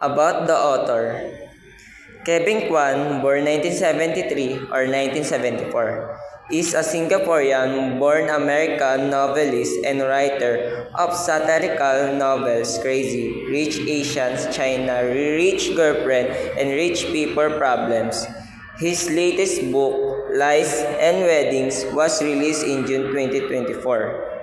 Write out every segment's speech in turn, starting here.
About the author, Kevin Kwan, born 1973 or 1974, is a Singaporean-born American novelist and writer of satirical novels Crazy, Rich Asians, China, Rich Girlfriend, and Rich People Problems. His latest book, Lies and Weddings, was released in June 2024.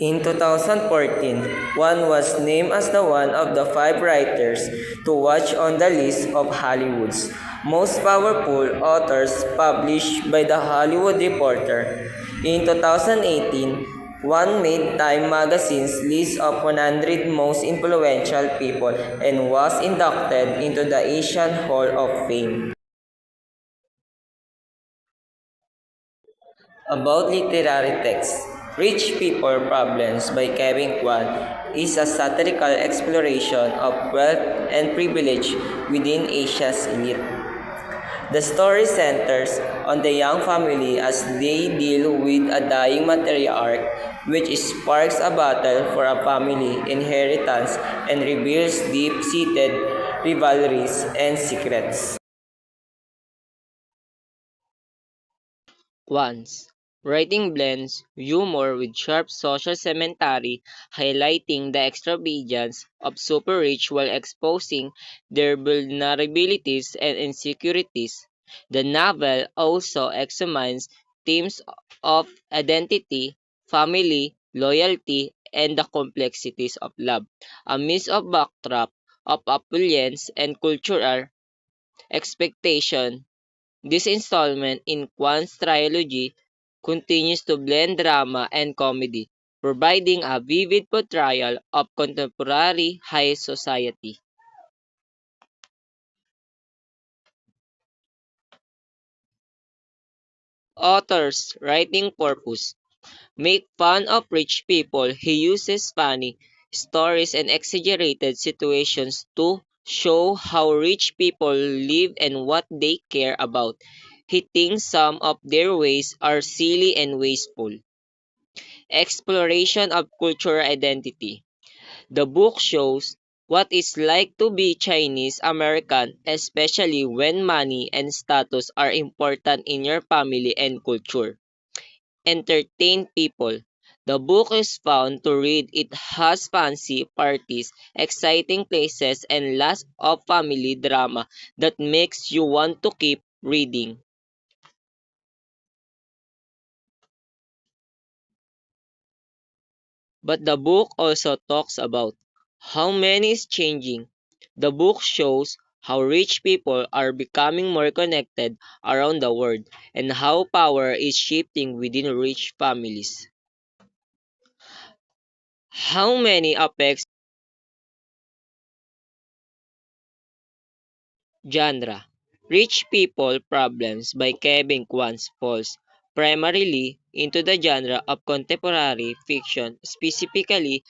In 2014, Wan was named as the one of the five writers to watch on the list of Hollywood's most powerful authors published by the Hollywood Reporter. In 2018, Wan made Time Magazine's list of 100 most influential people and was inducted into the Asian Hall of Fame. About literary text, Rich People Problems by Kevin Kwan is a satirical exploration of wealth and privilege within Asia's elite. The story centers on the young family as they deal with a dying matriarch, which sparks a battle for a family inheritance and reveals deep-seated rivalries and secrets. Once, writing blends humor with sharp social commentary, highlighting the extravagance of super-rich while exposing their vulnerabilities and insecurities. The novel also examines themes of identity, family, loyalty, and the complexities of love, amidst a backdrop of opulence and cultural expectation. This installment in Kwan's trilogy continues to blend drama and comedy, providing a vivid portrayal of contemporary high society. Author's writing purpose: make fun of rich people. He uses funny stories and exaggerated situations to show how rich people live and what they care about. He thinks some of their ways are silly and wasteful. Exploration of cultural identity. The book shows what it's like to be Chinese American, especially when money and status are important in your family and culture. Entertain people. The book is fun to read. It has fancy parties, exciting places, and lots of family drama that makes you want to keep reading. But the book also talks about how money is changing. The book shows how rich people are becoming more connected around the world and how power is shifting within rich families. How many affects genre. Rich People Problems by Kevin Kwan falls primarily into the genre of contemporary fiction, specifically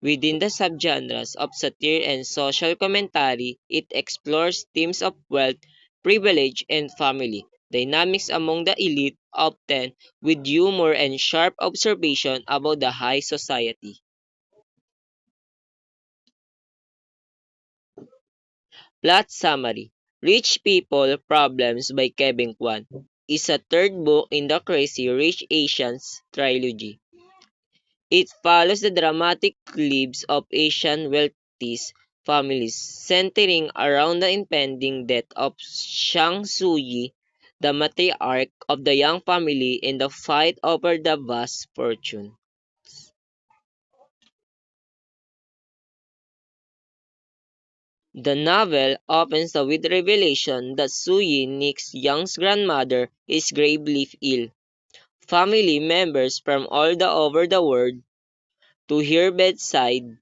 within the subgenres of satire and social commentary. It explores themes of wealth, privilege, and family dynamics among the elite, often with humor and sharp observation about the high society. Plot summary: Rich People Problems by Kevin Kwan is a third book in the Crazy Rich Asians trilogy. It follows the dramatic lives of Asian wealthy families, centering around the impending death of Shang Suyi, the matriarch of the young family, in the fight over the vast fortune. The novel opens with the revelation that Suyi, Nick's young grandmother, is gravely ill. Family members from all over the world to her bedside,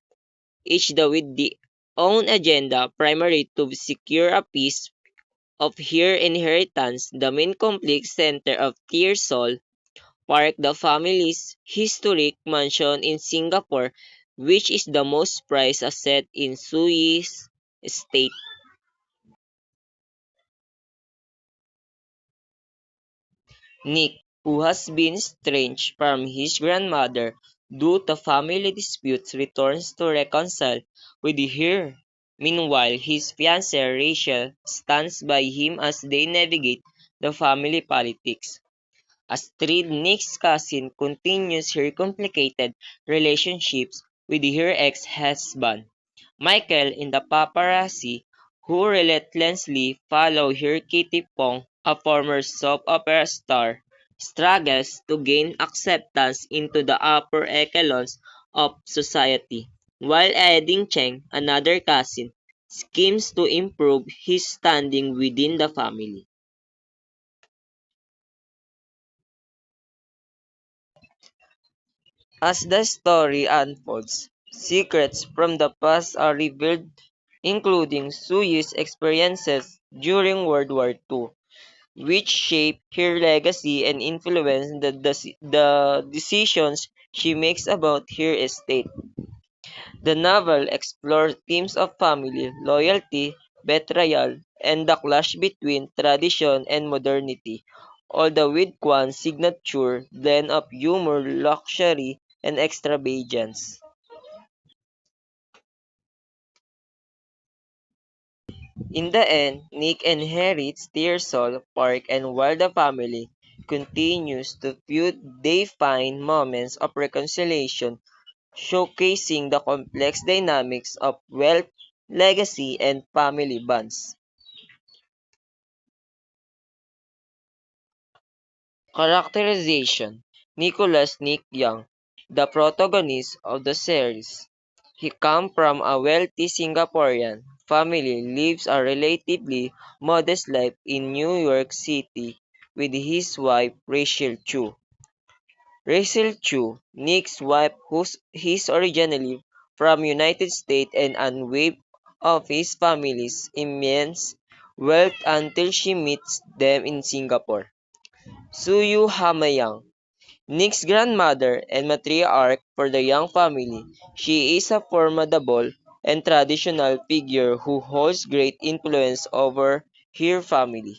each with their own agenda, primarily to secure a piece of her inheritance. The main conflict center of Tearsall Park, the family's historic mansion in Singapore, which is the most prized asset in Suyi's estate. Nick, who has been estranged from his grandmother due to family disputes returns to reconcile with her. Meanwhile, his fiancée Rachel stands by him as they navigate the family politics. Astrid, Nick's cousin, continues her complicated relationships with her ex-husband, Michael, in the paparazzi who relentlessly follow her. Kitty Pong, a former soap opera star, struggles to gain acceptance into the upper echelons of society, while Eddie Cheng, another cousin, schemes to improve his standing within the family. As the story unfolds, secrets from the past are revealed, including Suyu's experiences during World War II, which shaped her legacy and influenced the decisions she makes about her estate. The novel explores themes of family, loyalty, betrayal, and the clash between tradition and modernity, all with Kwan's signature blend of humor, luxury, and extravagance. In the end, Nick inherits Tearsall Park, and while the family continues to feud, they find moments of reconciliation, showcasing the complex dynamics of wealth, legacy, and family bonds. Characterization: Nicholas Nick Young, the protagonist of the series. He comes from a wealthy Singaporean family, lives a relatively modest life in New York City with his wife Rachel Chu. Rachel Chu, Nick's wife, who is originally from United States and unaware of his family's immense wealth until she meets them in Singapore. Suyu Hamayang, Nick's grandmother and matriarch for the Young family, she is a formidable and traditional figure who holds great influence over her family.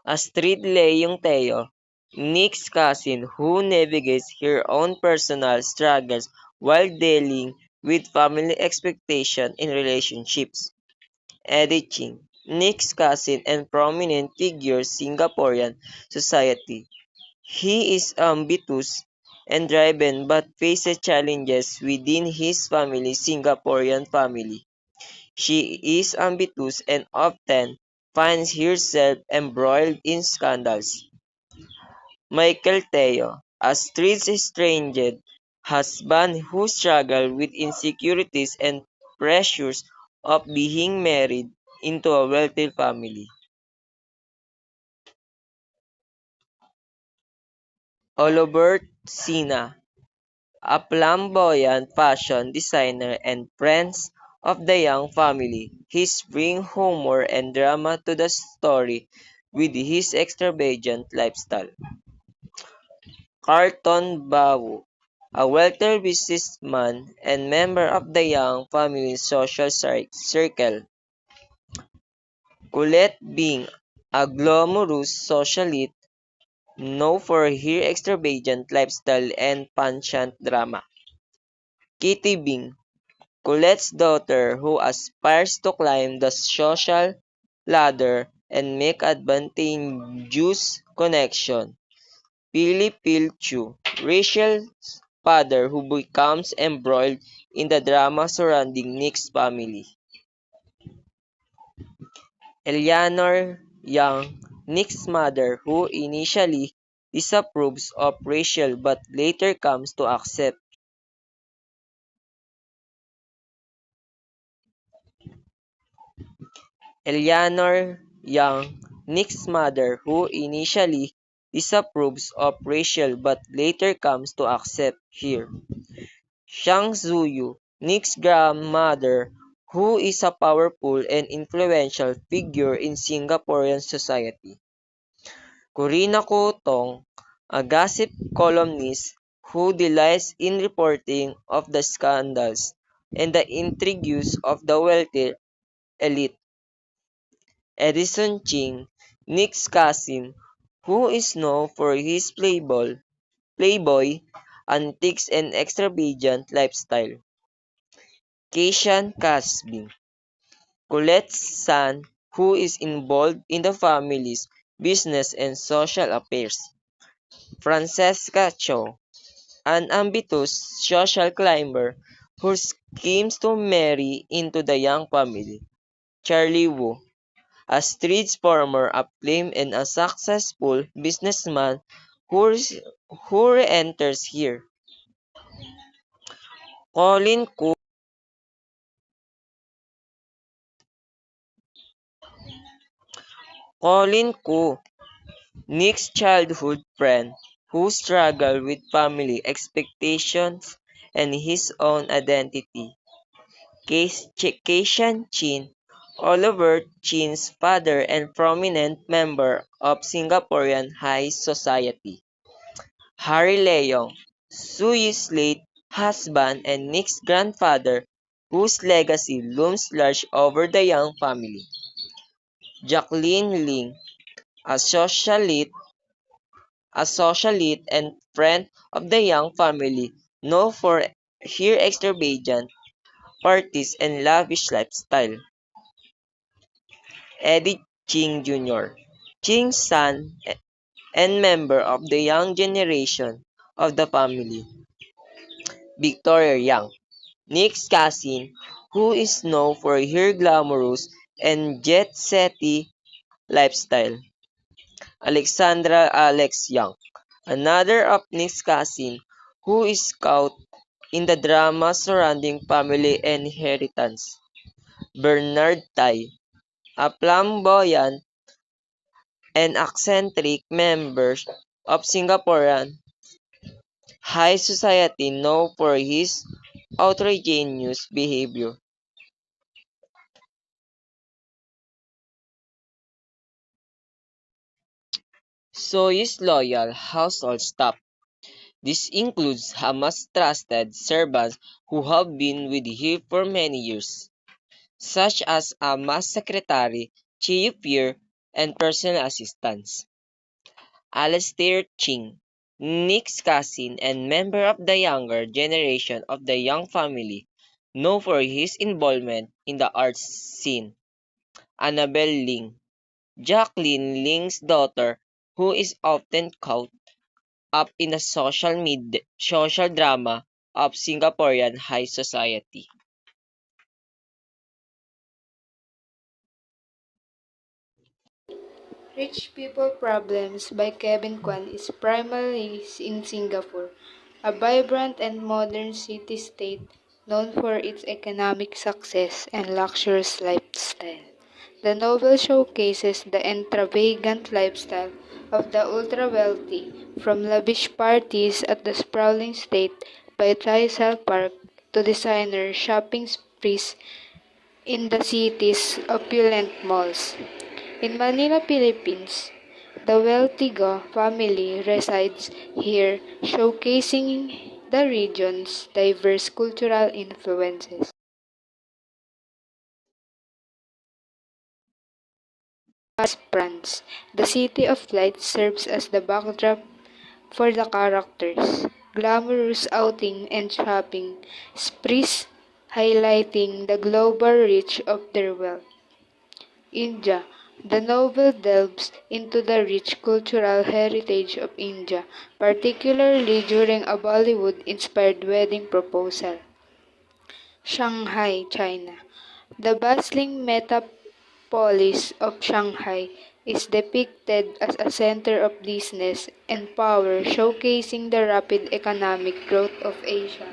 Astrid Leung Teo, Nick's cousin who navigates her own personal struggles while dealing with family expectations in relationships. Eddie Ching, Nick's cousin and prominent figure in Singaporean society. He is ambitious and driven but faces challenges within his family Singaporean family. She is ambitious and often finds herself embroiled in scandals. Michael Teo, a street-estranged husband who struggles with insecurities and pressures of being married into a wealthy family. Olobert Sina, a flamboyant fashion designer and friends of the Young family. He brings humor and drama to the story with his extravagant lifestyle. Carlton Bawu, a wealthy businessman and member of the Young family's social circle. Colette Bing, a glamorous socialite known for her extravagant lifestyle and penchant drama. Kitty Bing, Colette's daughter who aspires to climb the social ladder and make advantageous connections. Philip Pilchu, Rachel's father who becomes embroiled in the drama surrounding Nick's family. Eleanor Young, Nick's mother who initially disapproves of Rachel but later comes to accept. Eleanor Young, Nick's mother who initially disapproves of Rachel but later comes to accept her. Shang Zuyu, Nick's grandmother who is a powerful and influential figure in Singaporean society. Corina Kotong, a gossip columnist who delights in reporting of the scandals and the intrigues of the wealthy elite. Edison Ching, Nick's cousin who is known for his playboy antics and extravagant lifestyle. Keishan Casby, Colette's son, who is involved in the family's business and social affairs. Francesca Cho, an ambitious social climber who schemes to marry into the young family. Charlie Wu, a street performer, acclaimed and a successful businessman who, who re-enters here. Colin Koo, Colin Koo, Nick's childhood friend who struggled with family expectations and his own identity. Keishan Chin, Oliver Chin's father and prominent member of Singaporean high society. Harry Leong, Suy's late husband and Nick's grandfather, whose legacy looms large over the young family. Jacqueline Ling, a socialite, a socialite and friend of the young family, known for her extravagant parties and lavish lifestyle. Eddie Ching Jr., Ching's son and member of the young generation of the family. Victoria Young, Nick's cousin, who is known for her glamorous and jet-setty lifestyle. Alexandra Alex Young, another of Nick's cousin, who is caught in the drama surrounding family inheritance. Bernard Tai, a flamboyant and eccentric member of Singaporean high society known for his outrageous behavior. Soy's loyal household staff. This includes Hamas trusted servants who have been with him for many years, such as Hamas secretary, Chief Pierre, and personal assistants. Alastair Ching, Nick's cousin and member of the younger generation of the Young family, known for his involvement in the arts scene. Annabel Ling, Jacqueline Ling's daughter, who is often caught up in the social drama of Singaporean high society. Rich People Problems by Kevin Kwan is primarily in Singapore, a vibrant and modern city-state known for its economic success and luxurious lifestyle. The novel showcases the extravagant lifestyle of the ultra-wealthy, from lavish parties at the sprawling state by Tysel Park to designer shopping sprees in the city's opulent malls. In Manila, Philippines, the wealthy Go family resides here, showcasing the region's diverse cultural influences. As France, the City of Light serves as the backdrop for the characters' glamorous outing and shopping sprees, highlighting the global reach of their wealth. India. The novel delves into the rich cultural heritage of India, particularly during a Bollywood-inspired wedding proposal. Shanghai, China. The bustling metropolis of Shanghai is depicted as a center of business and power, showcasing the rapid economic growth of Asia.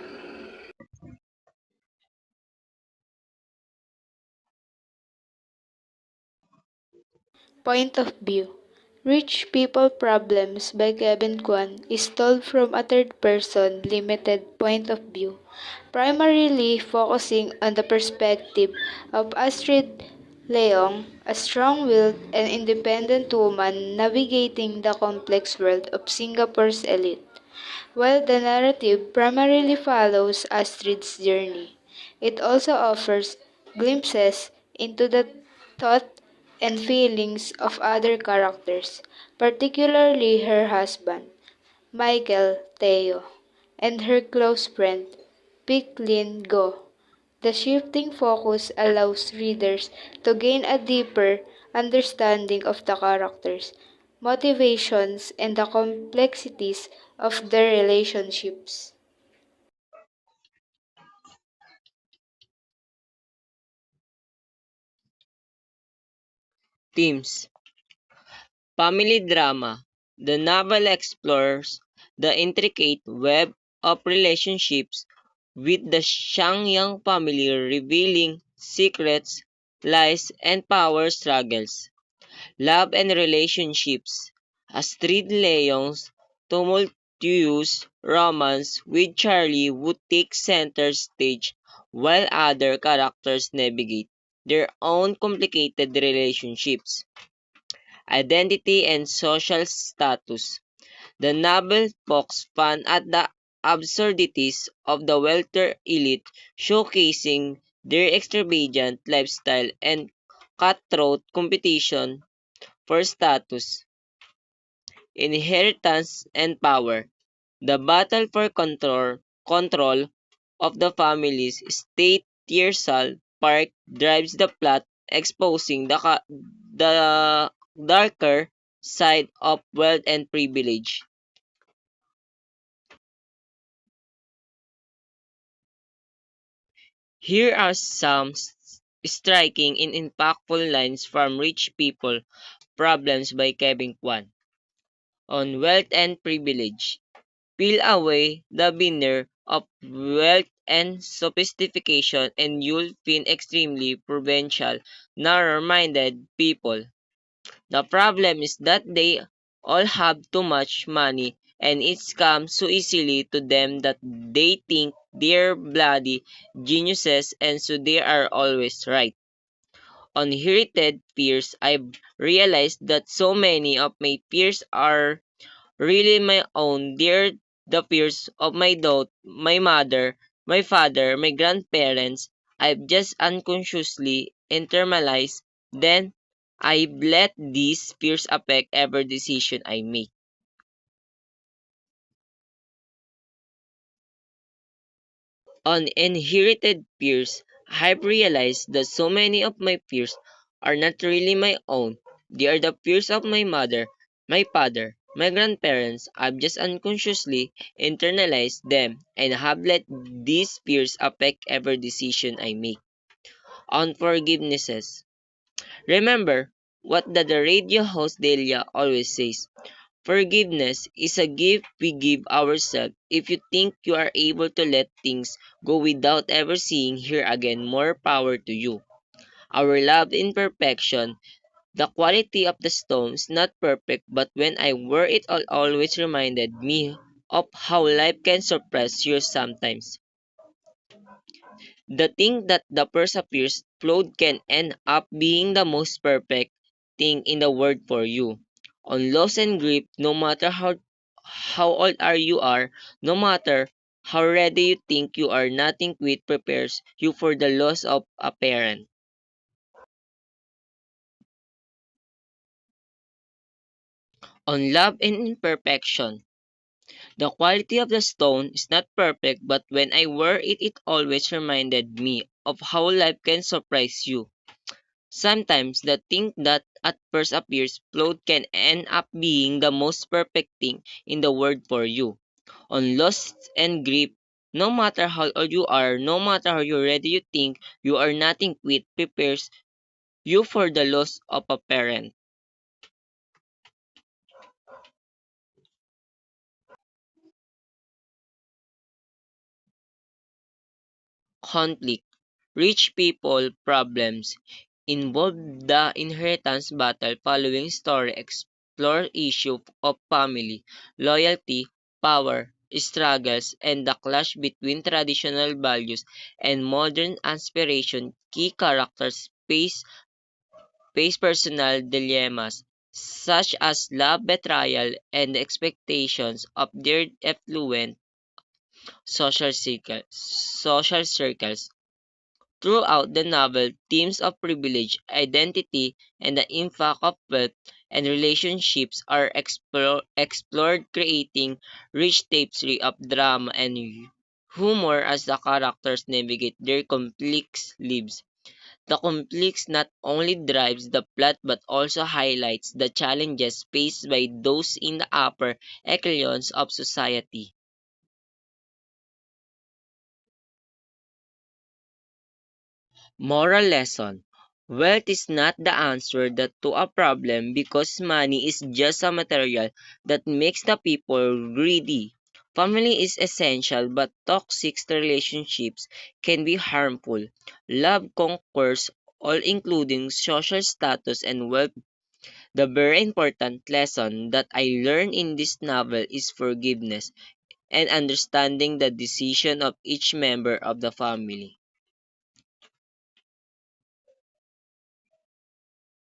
Point of view. Rich People Problems by Kevin Kwan is told from a third-person limited point of view, primarily focusing on the perspective of Astrid Leong, a strong-willed and independent woman navigating the complex world of Singapore's elite. While the narrative primarily follows Astrid's journey, it also offers glimpses into the thought and feelings of other characters, particularly her husband, Michael Theo, and her close friend, Picklin Go. The shifting focus allows readers to gain a deeper understanding of the characters, motivations, and the complexities of their relationships. Themes: family drama. The novel explores the intricate web of relationships with the Shangyang family, revealing secrets, lies, and power struggles. Love and relationships. Astrid Leong's tumultuous romance with Charlie would take center stage while other characters navigate their own complicated relationships, identity, and social status. The novel pokes fun at the absurdities of the welter elite, showcasing their extravagant lifestyle and cutthroat competition for status, inheritance, and power. The battle for control of the family's estate Tearsal Park drives the plot, exposing the darker side of wealth and privilege. Here are some striking and impactful lines from Rich People Problems by Kevin Kwan. On wealth and privilege. Peel away the veneer of wealth and sophistication and you'll find extremely provincial, narrow-minded people. The problem is that they all have too much money and it's come so easily to them that they think they're bloody geniuses and so they are always right. On Inherited Fears, I've realized that so many of my fears are really my own. They're the fears of my mother, my father, my grandparents. I've just unconsciously internalized. Then I've let these fears affect every decision I make. On inherited fears, I've realized that so many of my fears are not really my own. They are the fears of my mother, my father, my grandparents. I've just unconsciously internalized them and have let these fears affect every decision I make. On forgivenesses. Remember what the radio host Delia always says. Forgiveness is a gift we give ourselves. If you think you are able to let things go without ever seeing here again, more power to you. Our love imperfection, the quality of the stone is not perfect, but when I wear it all always reminded me of how life can surprise you sometimes. The thing that the perseveres flowed can end up being the most perfect thing in the world for you. On loss and grief, no matter how old you are, no matter how ready you think you are, nothing quit prepares you for the loss of a parent. On love and imperfection, the quality of the stone is not perfect, but when I wear it, it always reminded me of how life can surprise you. Sometimes the thing that at first appears flawed can end up being the most perfect thing in the world for you. On loss and grief, no matter how old you are, no matter how you ready you think you are, nothing quit prepares you for the loss of a parent. Conflict. Rich people problems involve the inheritance battle following story explore issue of family, loyalty, power, struggles, and the clash between traditional values and modern aspiration. Key characters face personal dilemmas such as love betrayal and the expectations of their affluent social circles. Throughout the novel, themes of privilege, identity, and the impact of wealth and relationships are explored, creating rich tapestry of drama and humor as the characters navigate their complex lives. The conflicts not only drives the plot but also highlights the challenges faced by those in the upper echelons of society. Moral lesson: wealth is not the answer to a problem because money is just a material that makes the people greedy. Family is essential, but toxic relationships can be harmful. Love conquers all, including social status and wealth. The very important lesson that I learned in this novel is forgiveness and understanding the decision of each member of the family.